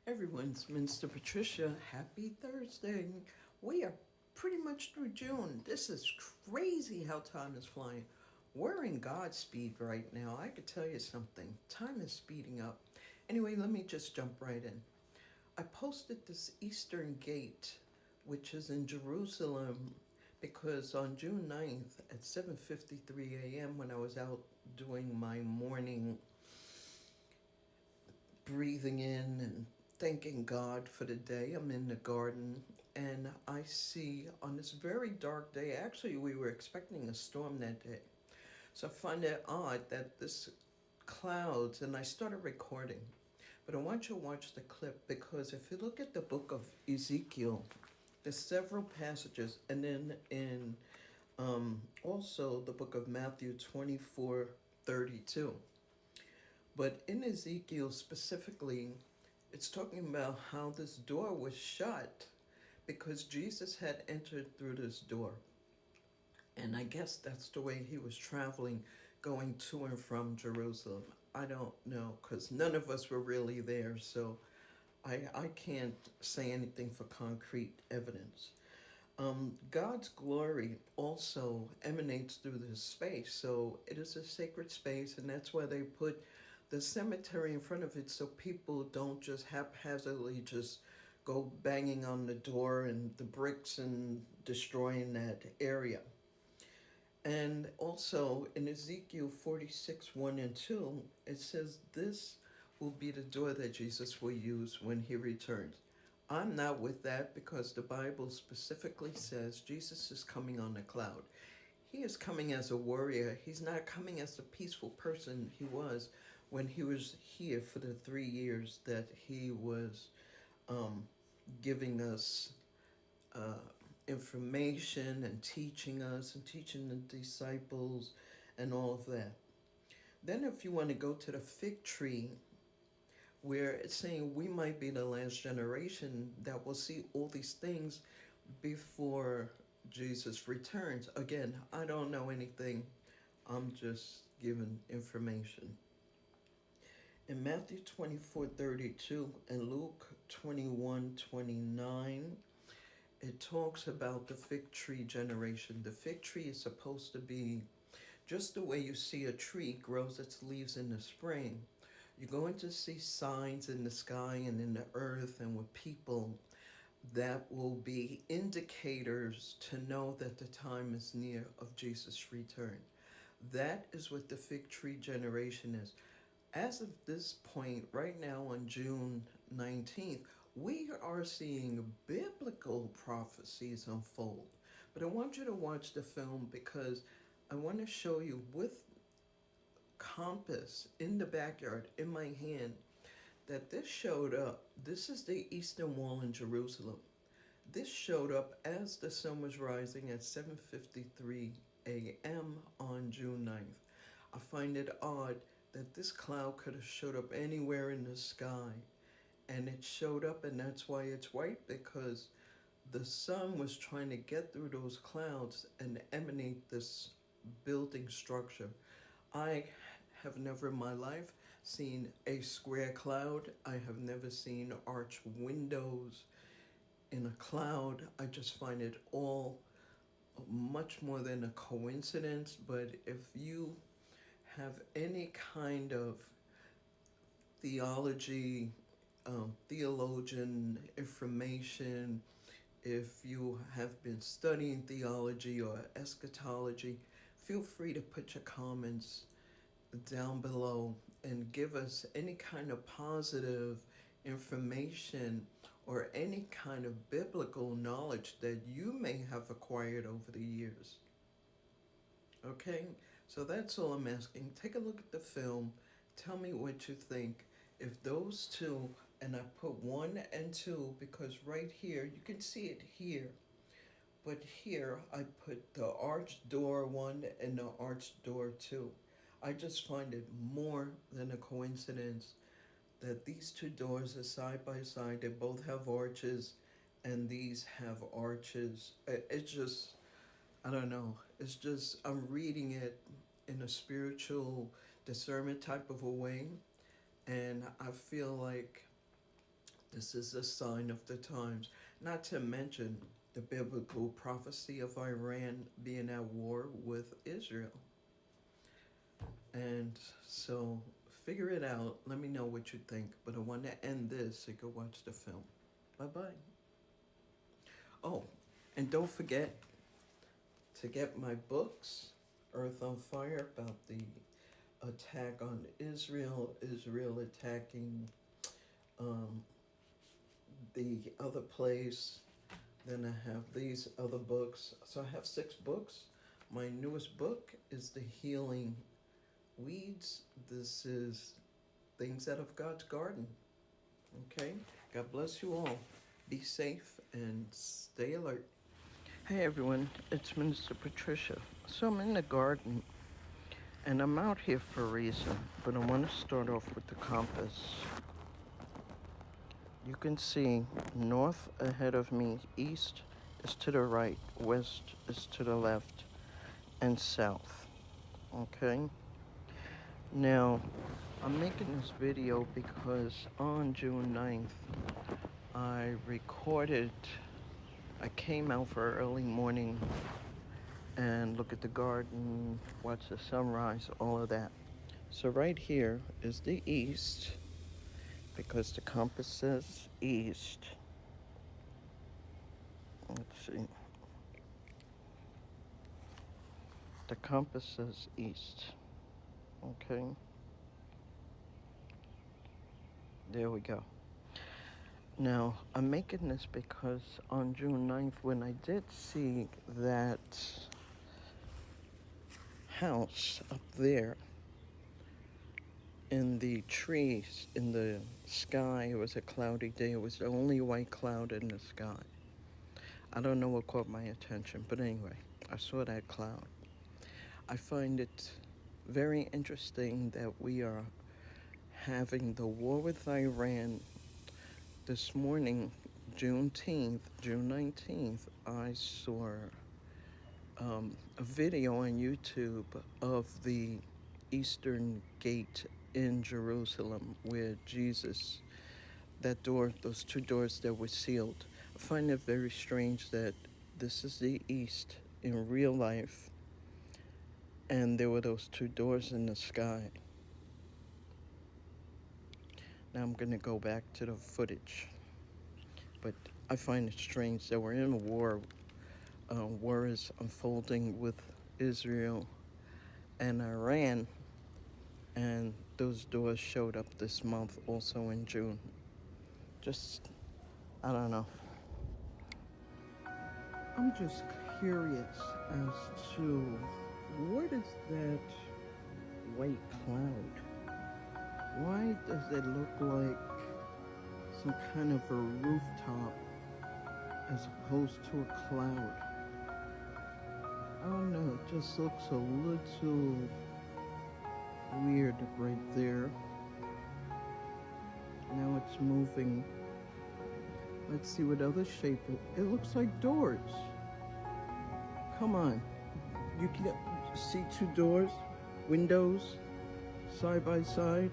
Everyone's Minister Patricia. Happy Thursday. We are pretty much through June. This is crazy how time is flying. We're in God's speed right now. I could tell you something. Time is speeding up. Anyway, let me just jump right in. I posted this Eastern Gate, which is in Jerusalem, because on June 9th at 7:53 a.m. when I was out doing my morning breathing in and thanking God for the day. I'm in the garden and I see on this very dark day, actually, we were expecting a storm that day. So I find it odd that this clouds, and I started recording. But I want you to watch the clip because if you look at the book of Ezekiel, there's several passages, and then in also the book of Matthew 24:32. But in Ezekiel specifically, it's talking about how this door was shut because Jesus had entered through this door. And I guess that's the way he was traveling, going to and from Jerusalem. I don't know because none of us were really there, so I can't say anything for concrete evidence. God's glory also emanates through this space, so it is a sacred space, and that's why they put the cemetery in front of it so people don't just haphazardly just go banging on the door and the bricks and destroying that area. And also in Ezekiel 46 1 and 2, it says, "This will be the door that Jesus will use when he returns." I'm not with that because the Bible specifically says Jesus is coming on a cloud. He is coming as a warrior. He's not coming as the peaceful person he was when he was here for the 3 years that he was um, giving us uh, information and teaching the disciples and all of that. Then, if you want to go to the fig tree, where it's saying we might be the last generation that will see all these things before Jesus returns. Again, I don't know anything. I'm just giving information. In Matthew 24:32 and Luke 21:29, it talks about the fig tree generation. The fig tree is supposed to be just the way you see a tree grows its leaves in the spring. You're going to see signs in the sky and in the earth and with people that will be indicators to know that the time is near of Jesus' return. That is what the fig tree generation is. As of this point, right now on June 19th, we are seeing biblical prophecies unfold. But I want you to watch the film because I want to show you with compass in the backyard in my hand that this showed up. This is the Eastern Wall in Jerusalem. This showed up as the sun was rising at 7:53 a.m. on June 9th. I find it odd that this cloud could have showed up anywhere in the sky, and it showed up, and that's why it's white, because the sun was trying to get through those clouds and emanate this building structure. I have never in my life seen a square cloud. I have never seen arch windows in a cloud. I just find it all much more than a coincidence. But if you have any kind of theology, theologian information, if you have been studying theology or eschatology, feel free to put your comments down below and give us any kind of positive information or any kind of biblical knowledge that you may have acquired over the years. Okay? So that's all I'm asking. Take a look at the film. Tell me what you think. If those two, and I put 1 and 2 because right here, you can see it here. But here I put the arched door 1 and the arched door 2. I just find it more than a coincidence that these two doors are side by side. They both have arches, and these have arches. It's just, I don't know. It's just, I'm reading it in a spiritual discernment type of a way, and I feel like This is a sign of the times, not to mention the biblical prophecy of Iran being at war with Israel. And so figure it out. Let me know what you think. But I want to end this so you can watch the film. Bye-bye. Oh, and don't forget to get my books, Earth on Fire, about the attack on Israel, Israel attacking the other place. Then I have these other books. So I have 6 books. My newest book is The Healing Weeds. This is Things Out of God's Garden. Okay? God bless you all. Be safe and stay alert. Hey everyone, it's Minister Patricia. So I'm in the garden and I'm out here for a reason, but I want to start off with the compass. You can see north ahead of me, east is to the right, west is to the left, and south. Okay? Now, I'm making this video because on June 9th, I came out for an early morning and look at the garden, watch the sunrise, all of that. So right here is the east, because the compass says east. Let's see. The compass says east. Okay. There we go. Now, I'm making this because on June 9th, when I did see that house up there in the trees, in the sky, it was a cloudy day. It was the only white cloud in the sky. I don't know what caught my attention, but anyway, I saw that cloud. I find it very interesting that we are having the war with Iran. This morning, June 19th, I saw a video on YouTube of the Eastern Gate in Jerusalem where Jesus, that door, those 2 doors that were sealed. I find it very strange that this is the East in real life and there were those 2 doors in the sky. Now I'm going to go back to the footage. But I find it strange that we're in a war. War is unfolding with Israel and Iran. And those doors showed up this month, also in June. Just, I don't know. I'm just curious as to what is that white cloud? Why does it look like some kind of a rooftop as opposed to a cloud? I don't know, it just looks a little weird right there. Now it's moving. Let's see what other shape it looks like doors. Come on. You can see 2 doors, windows, side by side.